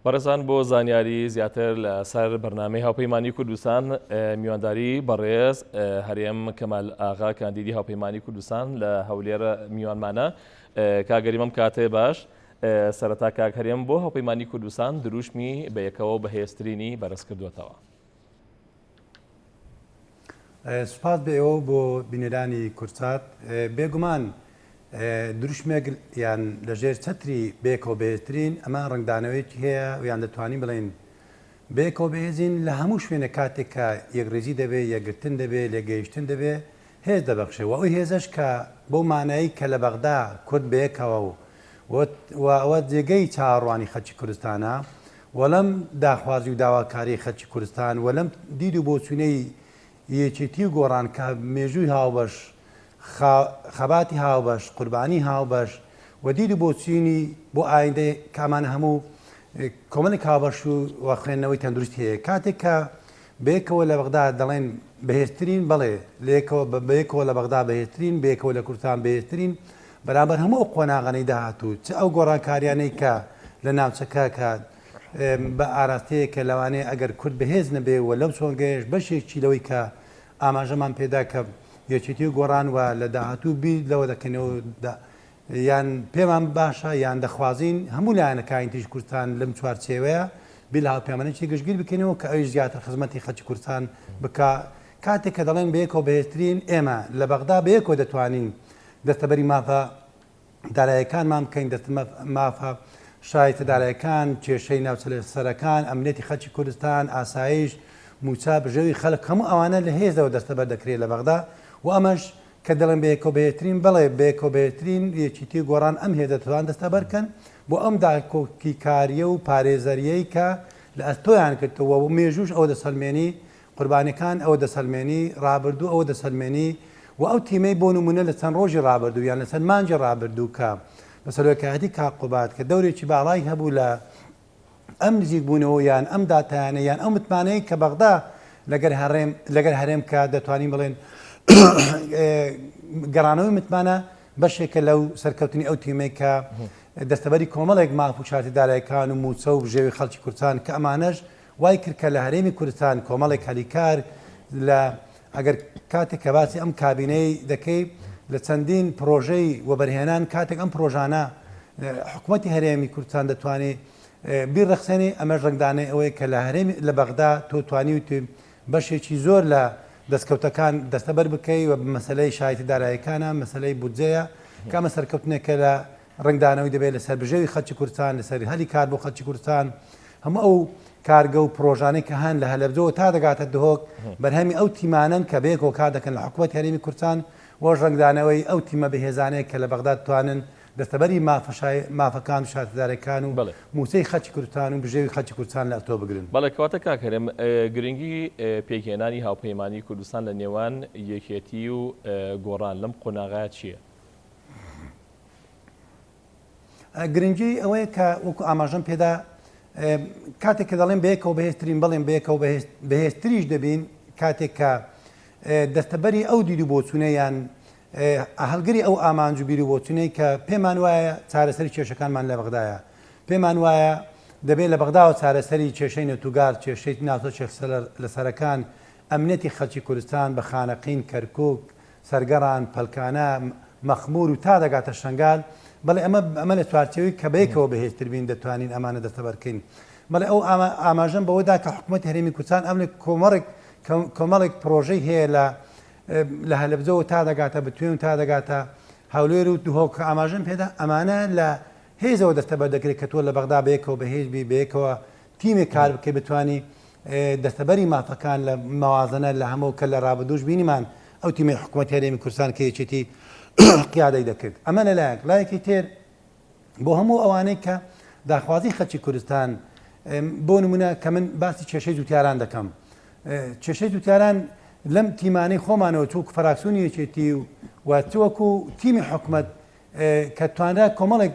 بەڕێزان بۆ زانیاری زیاتر لەسەر بەرنامەی هاوپەیمانی کوردستان میوانداری بەڕێز هەرێم کەمال ئاغا کاندیدی هاوپەیمانی کوردستان لە هەولێرە میوانمانە. کاگەریمەم کاتێ باش سەرەتا کاک هەرێم بۆ هاوپەیمانی کوردستان دروشمی بە یەکەوە بەهێزترینی بەرز کردوێتەوە. سوپاس بە ئێوە بۆ بینێرانی کورچات. بێگومان دروشمێک یان لەژێر چەتری بێکەوە بەهێزترین ئەمە ڕنگدانەوەیەکی هەیە و یان دەتوانین بڵێن بێکەوە بەهێزین لە هەموو شوێنە کاتێک کە یەکڕێزی دەبێت یەکگرتن دەبێت لێگەیشتن دەبێت هێز دەبەخشێەوە ئەوی هێزش کە بۆ مانایی کە لە بەغدا کورد بەیەکەوە و ئەوە جێگەی چاڕوانی خەڵکی کوردستانە وەلەم داخوازی و داواکاری خەڵکی کوردستان وەلەم دید و بۆچوونەی یەکێتی و گۆڕان کە مێژووی هاوبەش خەباتی هاوبەش قوربانی هاوبەش و دید و بۆچینی بۆ ئایندەی کامان هەموو کۆمەڵێک هاوبەش و خوێندنەوەی تەندروست هەیە کاتێک کە بەیەکەوە لە بەغدا دەڵێن بەهێزترین بەڵێ بەیەکەوە لە بەغدا بەهێزترین بەیەکەوە لە کوردستان بەهێزترین بەرامبەر هەموو قۆناغەنەی داهاتوو چ ئەو گۆڕانکاریانەی کە لە ناوچەکە کە بە ئاراستەیە کە لەوانەیە ئەگەر کورد بەهێز نەبێ و لەم چۆنگەیش بەشێکی لەوەی کە ئاماژەمان پێدا کە یەکێتی و گۆڕان و لە داهاتوو بیر لەوە دەکەنەوە یان پێمان باشە یان دەخوازین هەموو لایەنەکانی تیژ کوردستان لەم چوارچێوەیە بیر لە هاوپەیمانێکی گشتگیر بکەنەوە کە ئەویش زیاتر خزمەتی خەڵکی کوردستان بکە کاتێک کە دەڵێن بەیەکەوە بەهێزترین ئێمە لە بەغدا بەیەکەوە دەتوانین دەستەبەری مافە داراییەکانمان بکەین مافە شایەتە داراییەکان کێشەی ناوچەسەرەکان ئەمنیەتی خەڵکی کوردستان ئاسایش موچا بژێوی خەڵک هەموو ئەوانە لە هێزەوە دەستەبەر دەکرێت لە بەغدا و ئەمەش کە دەڵێن بەیەکەوە بەهێزترین بەڵێ بەیەکەوە بەهێزترین یەکێتی گۆڕان ئەم هێزە دەتوان دەستەبەرکەن بۆ ئەم داکۆکی کاریە و پارێزەریەی کە لە ئەستۆیان کردەوە و مێژوش ئەوە دەسەلمێنی قوربانەکان ئەوە دەسەلمێنی ڕابردوو ئەوە دەسەلمێنی و ئەو تیمەی بۆ نمونە لە چەند ڕۆژی ڕابردوو یان لە چەند مانجی ڕابردوو کە بەسەرۆکایەتی کاقوبات کە دەورێکی باڵای هەبوو لە ئەم نزیک بوونەوە یان ئەم داتانە یان ئەو متمانەی کە بەغدا لەگەر هەرێم کە دەتوانین بڵێن گەڕانەوەی متمانە بەشێکە لەو سەرکەوتنی ئەو تیمەی کە دەستەبەری کۆمەڵێک ماف و شارتی دارایەکان و موچە و بژێوی خەڵکی کوردستان کە ئەمانەش وای کرد کە لە هەرێمی کوردستان کۆمەڵێک هەلیکار لە ئەگەر کاتێک کە باسی ئەم کابینەی دەکەی لە چەندین پرۆژەی وەبەرهێنان کاتێک ئەم پرۆژانە حکوومەتی هەرێمی کوردستان دەتوانێت بیر ڕخسێنی ئەمەش ڕنگدانەی ئەوەیە کە لە هەرێمی لە بەغدا تۆ توانی و بەشێکی زۆر لە دەستکەوتەکان دەستەبەر بکەی و مەسلەی شایەتی داراییەکانە مەسلەی بودجەیە کامە سەرکەوتنێکە لە ڕنگدانەوەی دەبێت لەسەر بژێوی خەڵکی کوردستان لەسەر هەلی کار بۆ خەڵکی کوردستان هەموو ئەو کارگە و پرۆژانەی کە هەن لە هەلەبجەوە تا دەگاتە دهۆک بەرهەمی ئەو تیمانن کە بەیەکەوە کار دەکەن لە حکوومەتی هەرێمی کوردستان وەش ڕنگدانەوەی ئەو تیمە بەهێزانەیە کە لە بەغدا توانن دەستەبەری مافەکان و شارتدارەکان و موچەی خەڵکی کوردستان و بژێوی خەڵکی کوردستان لە ئەتۆ بگرن. بەڵێ کەواتە کاک هەرێم گرنگی پێکهێنانی هاوپەیمانی کوردستان لە نێوان یەکێتی و گۆڕان لەم قۆناغایە چییە؟ گرنگی ئەوەیە کە وەکو ئاماژەم پێدا کاتێک کە دەڵێن بەیەکەوە بەهێزترین بەڵێن بەیەکەوە بەهێزتریش دەبین کاتێک کە دەستەبەری ئەو دید و بۆچوونەیان هەڵگری ئەو ئامانج و بیر و بۆچوونەی کە پێمان وایە چارەسەری کێشەکانمان لە بەغدایە پێمان وایە دەبێت لە بەغداوە چارەسەری کێشەی نەتوگار کێشەی ناوچە لەسەرەکان ئەمنیەتی خەڵکی کوردستان بە خانەقین کەرکووک سەرگەڕان پەلکانە مەخمور و تا دەگاتە شنگال بەڵێ ئەمە لە چوارچێوەی کە بەیەکەوە بەهێزتر بین دەتوانین ئەمانە دەستەبەرکەین بەڵێ ئەو ئاماژەم بەوەدا کە حکوومەتی هەرێمی کوردستان ئەم کۆمەڵێک پرۆژەی هەیە لە هەلەبجەوە تا دەگاتە بتوێن تا دەگاتە هەولێر و دوهۆک ئاماژەم پێدا ئەمانە لە هێزەوە دەستەبەر دەکرێت کە تۆ لە بەغدا بەیەکەوە بەهێزبی بەیەکەوە تیمێک کار بکەی بتوانی دەستەبەری مافەکان لە مەوازنە لە هەموو کە لە ڕابردوش بینیمان ئەو تیمەی حکوومەتی هەرێمی کوردستان کە یەکێتی قیادەی دەکرد ئەمە لەلایەک لایەکی تێر بۆ هەموو ئەوانەی کە داخوازی خەڵکی کوردستان بۆ نمونە کە من باسی کێشەی جوتیاران دەکەم کێشەی جوتیاران لەم تیمانەی خۆمانەوە چووک فراکسیۆنی یەکێتی و چوەکو تیمی حکوومەت کە توانرا کۆمەڵێک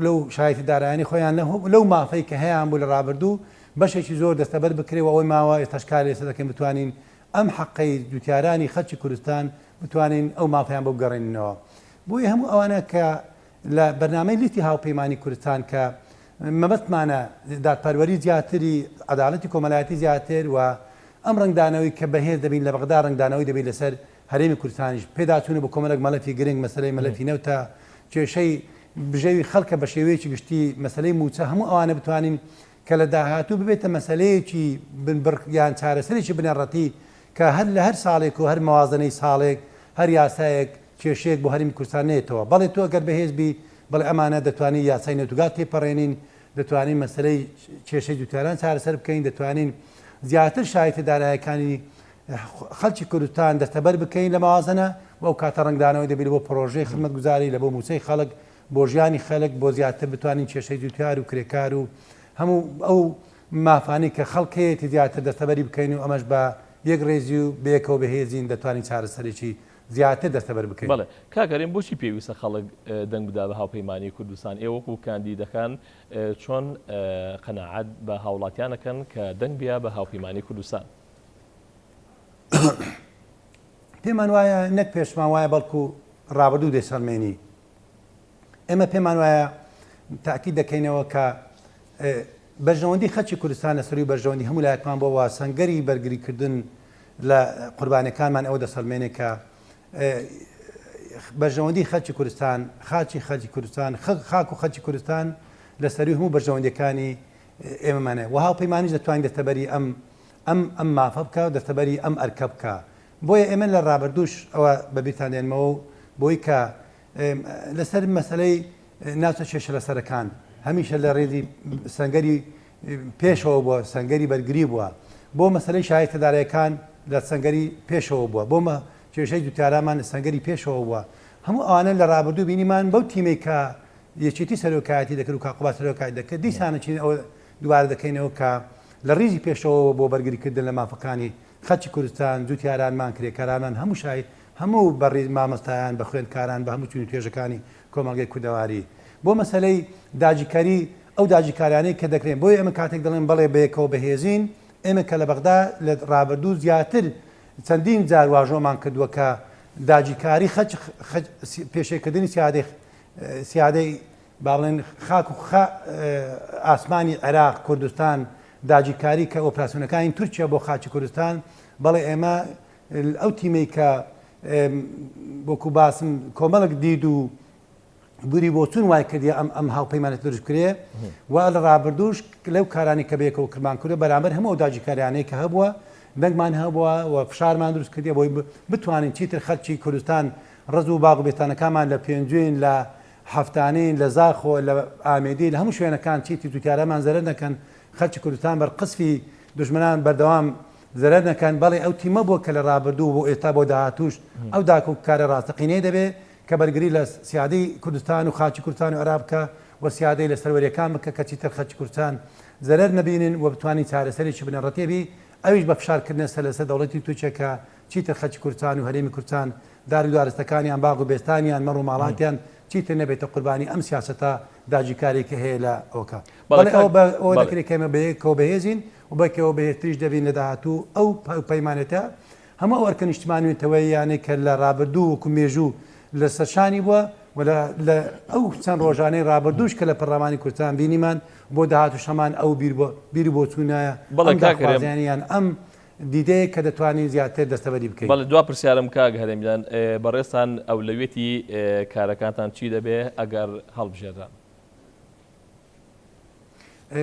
لەو شایەتی دارایانی خۆیان لەو مافەی کە هەیەیان بوو لە ڕابردوو بەشێکی زۆر دەستەبەر بکرێەوە ئەوەی ماوە ئێستاشکار لێسە دەکەین بتوانین ئەم حەقەی جوتیارانی خەڵکی کوردستان بتوانین ئەو مافەیان بۆ بگەڕێنینەوە بۆی هەموو ئەوانە کە لە بەرنامەی لیتی هاوپەیمانی کوردستان کە مەبەستمانە دادپەروەری زیاتری عەداڵەتی کۆمەڵایەتی زیاتر و ئەم ڕنگدانەوەی کە بەهێز دەبین لە بەغدا ڕنگدانەوەی دەبێت لەسەر هەرێمی کوردستانیش پێداچوونە بە کۆمەڵێک مەلەفی گرنگ مەسەلەی مەلەفی نەوتە کێشەی بژێوی خەڵکە بە شێوەیەکی گشتی مەسلەی موچە هەموو ئەوانە بتوانین کە لە داهاتوو ببێتە مەسلەیەکی یان چارەسەرێکی بنەڕەتی کە هەر لە هەر ساڵێک و هەر مەوازنەی ساڵێک هەر یاسایەک کێشەیەک بۆ هەرمی کوردستان نێتەوە بەڵێ تۆ ئەگەر بەهێزبی بەڵێ ئەمانە دەتوانین یاسای نەوتوگات تێپەڕێنین دەتوانین مەسلەی کێشەی جوتیاران چارەسەر بکەین دەتوانین زیاتر شایەتی دارایەکانی خەڵکی کوردستان دەستەبەر بکەین لە مەوازنە و ئەو کاتە ڕنگدانەوەی دەبێت بۆ پرۆژەی خزمەتگوزاری لە بۆ موچەی خەڵک بۆ ژیانی خەڵک بۆ زیاتر بتوانین کێشەی جوتیار و کرێکار و هەموو ئەو مافانی کە خەڵکەیەتی زیاتر دەستەبەری بکەین و ئەمەش بە یەک ڕێزی و بەیەکەوە بەهێزین دەتوانین چارەسەرێکی زیاتر دەستەبەر بکەین. بەڵێ کاگەڕێن بۆچی پێویستە خەڵک دەنگ بدا بە هاوپەیمانی کوردستان ئێوە وەکو کاندیدەکان چۆن قەناعەت بە هاوڵاتیانەکەن کە دەنگ بیا بە هاوپەیمانی کوردستان؟ پێمان وایە نەک پێشمان وایە بەڵکو ڕابردوو دەسەڵمێنی ئێمە پێمان وایە تاکید دەکەینەوە کە بەرژەوەندی خەڵکی کوردستان لەسەری و بەرژەوەندی هەموو لایەکمان بۆەوە سەنگەری بەرگریکردن لە قوربانەکانمان ئەوە دەسەڵمێنێ کە بەرژەوەندی خەڵکی کوردستان خاچی خەڵکی کوردستان خاک و خەڵکی کوردستان لەسەری هەموو بەرژەوەندەکانی ئێمەمانە و هاوپەیمانیش دەتوانین دەستەبەری ئەم مافە بکە و دەستەبەری ئەم ئەرکە بکە بۆیە ئێمە لە ڕابردووش ئەوە بەبییران دێنمەوە بۆی کە لەسەر مەسلەی ناوچە کێشە لەسەرەکان هەمیشە لە ڕێزی سەنگەری پێشەوە بووە سەنگەری بەرگری بووە بۆ مەسلەی شایەتە دارایەکان لە سەنگەری پێشەوە بووە بۆ کێشەی جوتیارامان لە سەنگەری پێشەوە بووە هەموو ئەوانە لە ڕابردوو بینیمان بەو تیمەی کە یەکێتی سەرۆکایەتی دەکرد و کاقوبا سەرۆکایەتی دەکرد دیسانەچین ئەوە دووارە دەکەینەوە کە لە ڕیزی پێشەوە بۆ بەرگریکردن لە مافەکانی خەڵکی کوردستان جوتیارانمان کرێکارانمان هەموو شای هەموو بەڕێز مامۆستایان بە خوێندکاران بە هەموو چون توێژەکانی کۆمەڵگەی کوردەواری بۆ مەسلەی داگیرکاری ئەو داگیرکاریانەی کە دەکرێن بۆی ئێمە کاتێک دەڵێن بەڵێ بەیەکەوە بەهێزین ئێمە کە لە بەغدا لە ڕابردوو زیاتر چەندین جار واژۆمان کردووە کە داگیرکاری پێشێکردنی سیادەی با بڵێن خاک و ئاسمانی عێراق کوردستان داگیرکاری کە ئۆپراسیۆنەکانی تورکیا بۆ خاکی کوردستان بەڵێ ئێمە ئەو تیمەی کە بۆکو باسم کۆمەڵک دید و بوری بۆ چون وای کردی ئەم هاوپەیمانێت دروست کرێ و لە ڕابردووش لەو کارانی کە بەیەکەوە کردمان کردە بەرامبەر هەموو داگیرکاریانەی کە هەبووە دەنگمان هەبووە و فشارمان دروست کردی بۆی بتوانین چیتر خەڵکی کوردستان ڕز و باغ بێتانەکانمان لە پێنجوین لە هەفتانین لە زاخۆ لە ئامێدی لە هەموو شوێنەکان چیتی جوتیارەمان زەرەر نەکەن خەڵکی کوردستان بەرقسفی دژمنان بەردەوام زەرەر نەکەن بەڵێ ئەو تیمە بۆ کە لە ڕابردوو بۆ ئێستا بۆ داهاتوش ئەو داکە و کارە ڕاستەقینەی دەبێت کە بەرگری لە سیادەی کوردستان و خاچی کوردستان و عێراق بکە و سیادەی لە سەروەریەکان بکە کە چیتر خەڵکی کوردستان زەرەر نەبینن و بتوانین چارەسەرێکی بنەڕەتێبی ئەویش بە فشارکردنە سەر دەوڵەتی تووچە کە چیتر خەڵکی کوردستان و هەرێمی کوردستان داری دوارستەکانیان باغ و بێستانیان مەڕ و ماڵاتیان چیتر نەبێتە قوربانی ئەم سیاسەتە داگیرکارێکە هەیە لە ئەوکە ئەوە دەکرێت کەمە بەیەکەوە بەهێزین و بەکەوە بەهێزتریش دەبین لە داهاتوو ئەو پەیمانێتە هەموو ئەو ئەرکە نیشتمانیتەوەی یانێک کە لە ڕابردوو وەکو مێژوو لە سەرشانی بووە لە ئەو چەند ڕۆژانەی ڕابردووش کە لە پەرلەمانی کوردستان بینیمان بۆ داهاتوو شەمان ئەو بیر بۆ چوونایە بەڵێیان ئەم دیدەیە کە دەتوانین زیاتر دەستەبەری بکەین. بەڵێ دوا پرسیارم کاک هەرێمیدان بەڕێستان ئەولەوێتی کارەکانتان چی دەبێ ئەگەر هەڵبژێران؟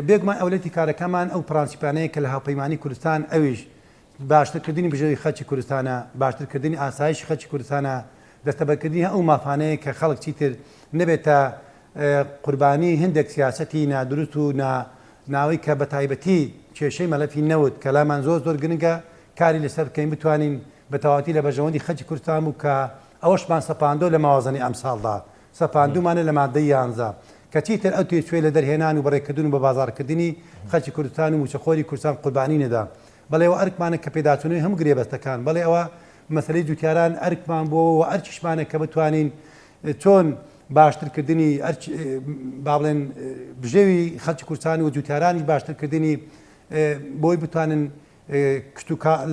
بێگومان ئەولەتی کارەکەمان ئەو پرانسیپانەیە کە لە هاوپەیمانی کوردستان ئەویش باشترکردنی بژێوی خەڵکی کوردستانە باشترکردنی ئاسایشی خەڵکی کوردستانە دەستەبەرکردنی ئەو مافانەیە کە خەڵک چیتر نەبێتە قوربانی هەندێک سیاسەتی نادروست و ناوەی کە بە تایبەتی کێشەی مەلەفی نەوت کە لامان زۆر گرنگە کاری لەسەر بکەین بتوانین بە تەواتی لە بەرژەوەندی خەڵکی کوردستان بوو کە ئەوەشمان سەپاندۆ لە ماوەزنی ئەم ساڵدا سەپاندومانە لە مادەی 11 کە چیتر ئەو توێ لە دەرهێنان و بەڕێکردن و بە بازارکردنی خەڵکی کوردستان و موچەخۆری کوردستان قوربانی نەدا بەڵێ ئەوە ئەرکمانە کە پێداچوونەوەی هەم گرێبەستەکان بەڵێ ئەوە مەسلەی جوتیاران ئەرکمان بۆ و ئەرکیشمانە کە بتوانین چۆن باشترکردنی با بڵێن بژێوی خەڵکی کوردستان و جوتیارانی باشترکردنی بۆی بتوانن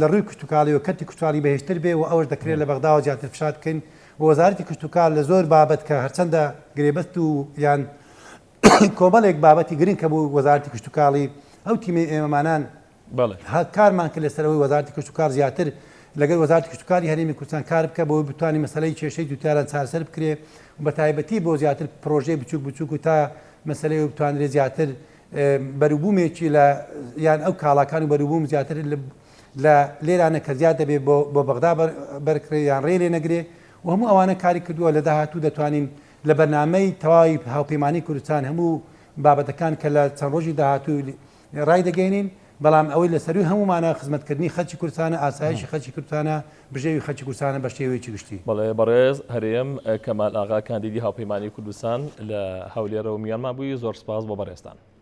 لە ڕووی کشتتوکاڵی و کەتی کوشتتوالی بەهێشتر بێ و ئەوەش دەکرێت لە بەغداوە زیاتر فشار بکەین و وەزارەتی کشتتوکال لە زۆر بابەت کە هەرچەندە گرێبەست و یان کۆمەڵێک بابەتی گرنگ کە بوو وەزارەتی کشت و کاڵی ئەو تیمی ئێمەمانان کارمان کرد لەسەرەوەی وەزارەتی کشت و کار زیاتر لەگەڵ وەزارەتی کشت و کاری هەرێمی کوردستان کار بکە بۆ بتوانانی مەسەلەی کێشەی دووتاران چارەسەر بکرێ و بە تایبەتی بۆ زیاتر پرۆژەی بچووک و تا مەسەلەی بتوانرێت زیاتر بەروبوومێکی لە یان ئەو کاڵاکان و بەروبووم زیاتر لە لێرانە کە زیاد دەبێت بۆ بەغدا بەرکرێ یان ڕێ لێ نەگرێ و هەموو ئەوانە کاری کردووە لە داهاتوو دەتوانین لە بەرنامەی تەواوی هاوپەیمانی کوردستان هەموو بابەتەکان کە لە چەند ڕۆژی داهاتوو ڕای دەگەینین بەڵام ئەوەی لەسەروی هەمومانە خزمەتکردنی خەڵکی کوردستانە ئاسایشی خەڵکی کوردستانە بژێوی خەڵکی کوردستانە بە شێوەیەکی گشتی. بەڵێ بەڕێز هەرێم کەمال ئاغا کاندیدی هاوپەیمانی کوردستان لە هەولێرە و میانما بووی زۆر سپاس بۆ بەڕێستان.